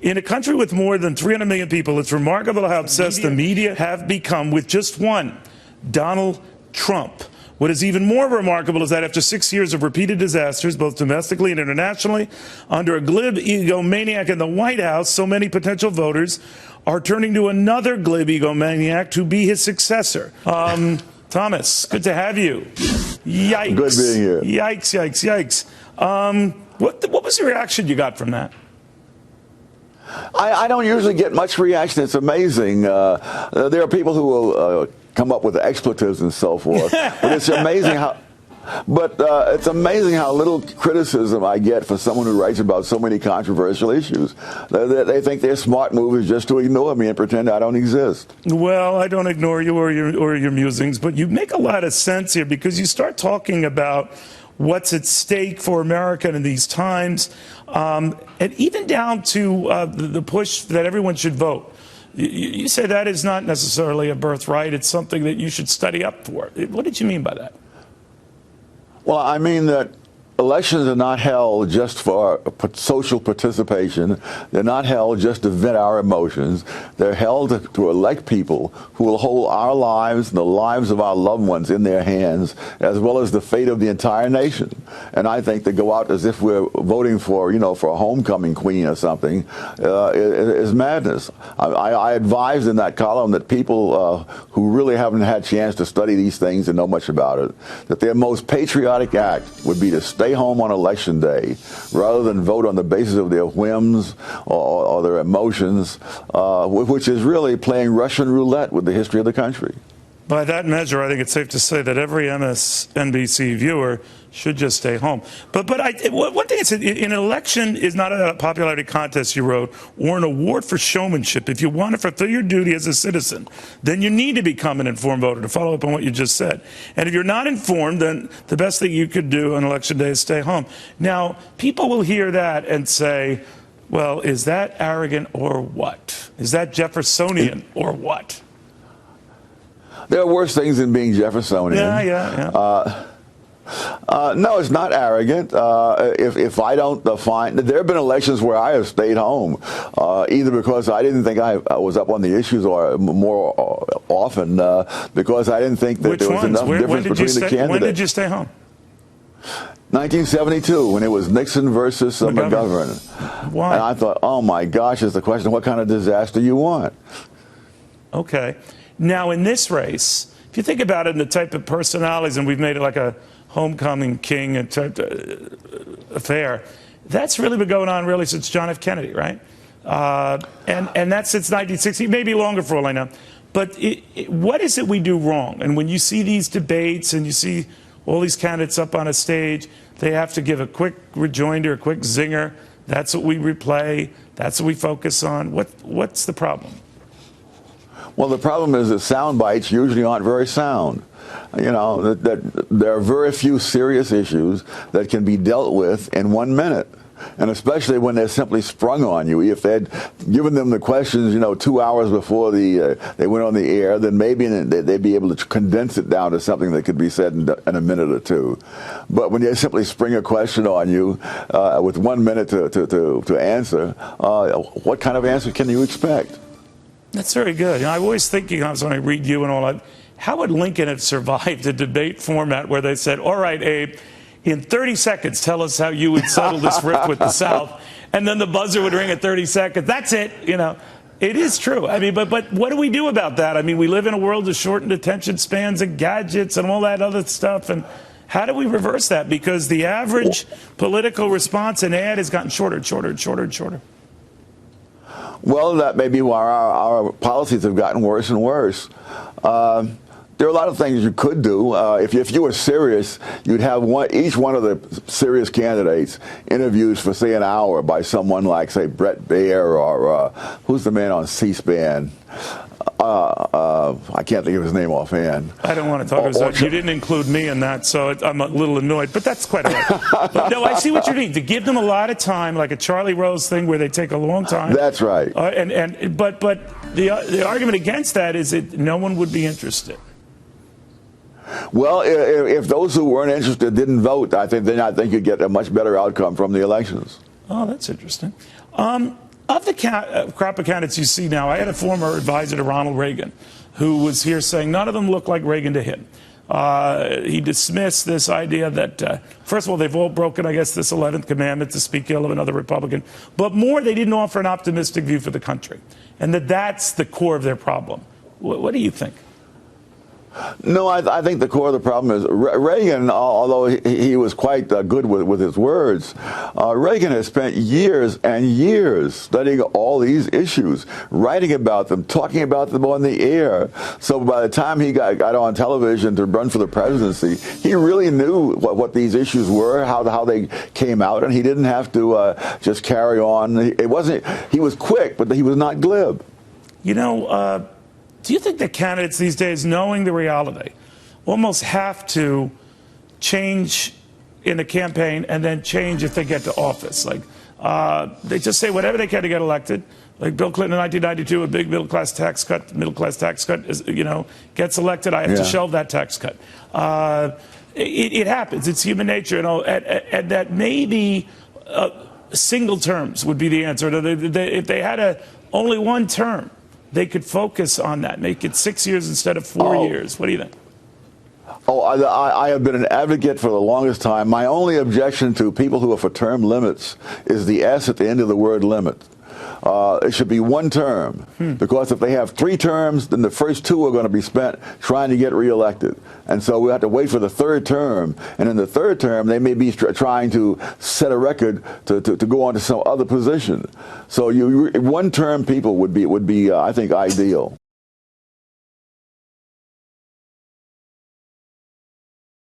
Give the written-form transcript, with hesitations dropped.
In a country with more than 300 million people, it's remarkable how obsessed the media have become with just one, Donald Trump. What is even more remarkable is that after 6 years of repeated disasters, both domestically and internationally, under a glib egomaniac in the White House, so many potential voters are turning to another glib egomaniac to be his successor. Thomas, good to have you. Yikes. Good being here. Yikes, yikes, yikes. What was the reaction you got from that? I don't usually get much reaction. It's amazing. There are people who will come up with expletives and so forth. But it's amazing how. But it's amazing how little criticism I get for someone who writes about so many controversial issues. They think their smart move is just to ignore me and pretend I don't exist. Well, I don't ignore you or your musings, but you make a lot of sense here because you start talking about what's at stake for America in these times, and even down to the push that everyone should vote. You say that is not necessarily a birthright. It's something that you should study up for. What did you mean by that? Well, I mean that elections are not held just for social participation. They're not held just to vent our emotions. They're held to elect people who will hold our lives and the lives of our loved ones in their hands, as well as the fate of the entire nation. And I think to go out as if we're voting for, for a homecoming queen or something is madness. I advised in that column that people who really haven't had a chance to study these things and know much about it, that their most patriotic act would be to stay home on election day rather than vote on the basis of their whims or their emotions, which is really playing Russian roulette with the history of the country. By that measure, I think it's safe to say that every MSNBC viewer should just stay home. But one thing is, an election is not a popularity contest, you wrote, or an award for showmanship. If you want to fulfill your duty as a citizen, then you need to become an informed voter, to follow up on what you just said. And if you're not informed, then the best thing you could do on election day is stay home. Now, people will hear that and say, well, is that arrogant or what? Is that Jeffersonian or what? There are worse things than being Jeffersonian. Yeah. No, it's not arrogant. If I don't find, there have been elections where I have stayed home, either because I didn't think I was up on the issues, or more often because I didn't think that there was enough difference between the candidates. When did you stay home? 1972, when it was Nixon versus McGovern. Why? And I thought, oh my gosh, is the question, what kind of disaster you want? Okay. Now, in this race, if you think about it in the type of personalities, and we've made it like a homecoming king affair, that's really been going on really since John F. Kennedy, right? And that's since 1960, maybe longer for all I know. But what is it we do wrong? And when you see these debates and you see all these candidates up on a stage, they have to give a quick rejoinder, a quick zinger. That's what we replay. That's what we focus on. What's the problem? Well, the problem is that sound bites usually aren't very sound. That there are very few serious issues that can be dealt with in 1 minute. And especially when they're simply sprung on you. If they'd given them the questions, 2 hours before they went on the air, then maybe they'd be able to condense it down to something that could be said in a minute or two. But when they simply spring a question on you with 1 minute to answer, what kind of answer can you expect? That's very good. I'm always thinking, when I read you and all that, how would Lincoln have survived a debate format where they said, all right, Abe, in 30 seconds, tell us how you would settle this rift with the South. And then the buzzer would ring at 30 seconds. That's it. It is true. I mean, but what do we do about that? I mean, we live in a world of shortened attention spans and gadgets and all that other stuff. And how do we reverse that? Because the average political response and ad has gotten shorter and shorter and shorter and shorter. Well, that may be why our policies have gotten worse and worse. There are a lot of things you could do. If you were serious, you'd have each one of the serious candidates interviews for, say, an hour by someone like, say, Bret Baier or who's the man on C-SPAN? I can't think of his name offhand. I don't want to talk about it. You didn't include me in that, so I'm a little annoyed. But that's quite all right. But no, I see what you mean. To give them a lot of time, like a Charlie Rose thing where they take a long time. That's right. But the argument against that is that no one would be interested. Well, if those who weren't interested didn't vote, I think you'd get a much better outcome from the elections. Oh, that's interesting. of the crop of candidates you see now, I had a former advisor to Ronald Reagan who was here saying none of them look like Reagan to him. He dismissed this idea that, first of all, they've all broken, I guess, this 11th commandment to speak ill of another Republican. But more, they didn't offer an optimistic view for the country. And that's the core of their problem. What do you think? No, I think the core of the problem is Reagan, although he was quite good with his words, Reagan has spent years and years studying all these issues, writing about them, talking about them on the air. So by the time he got on television to run for the presidency, he really knew what these issues were, how they came out, and he didn't have to just carry on. He was quick, but he was not glib. You know, do you think that candidates these days, knowing the reality, almost have to change in a campaign and then change if they get to office? Like, they just say whatever they can to get elected. Like Bill Clinton in 1992, a big middle-class tax cut, is, gets elected, I have to shelve that tax cut. It happens. It's human nature, and that maybe single terms would be the answer. If they had only one term, they could focus on that, make it 6 years instead of 4 years. What do you think? I have been an advocate for the longest time. My only objection to people who are for term limits is the S at the end of the word limit. It should be one term, because if they have 3 terms, then the first 2 are going to be spent trying to get reelected. And so we have to wait for the 3rd term. And in the 3rd term, they may be trying to set a record to go on to some other position. So one term people would be I think, ideal.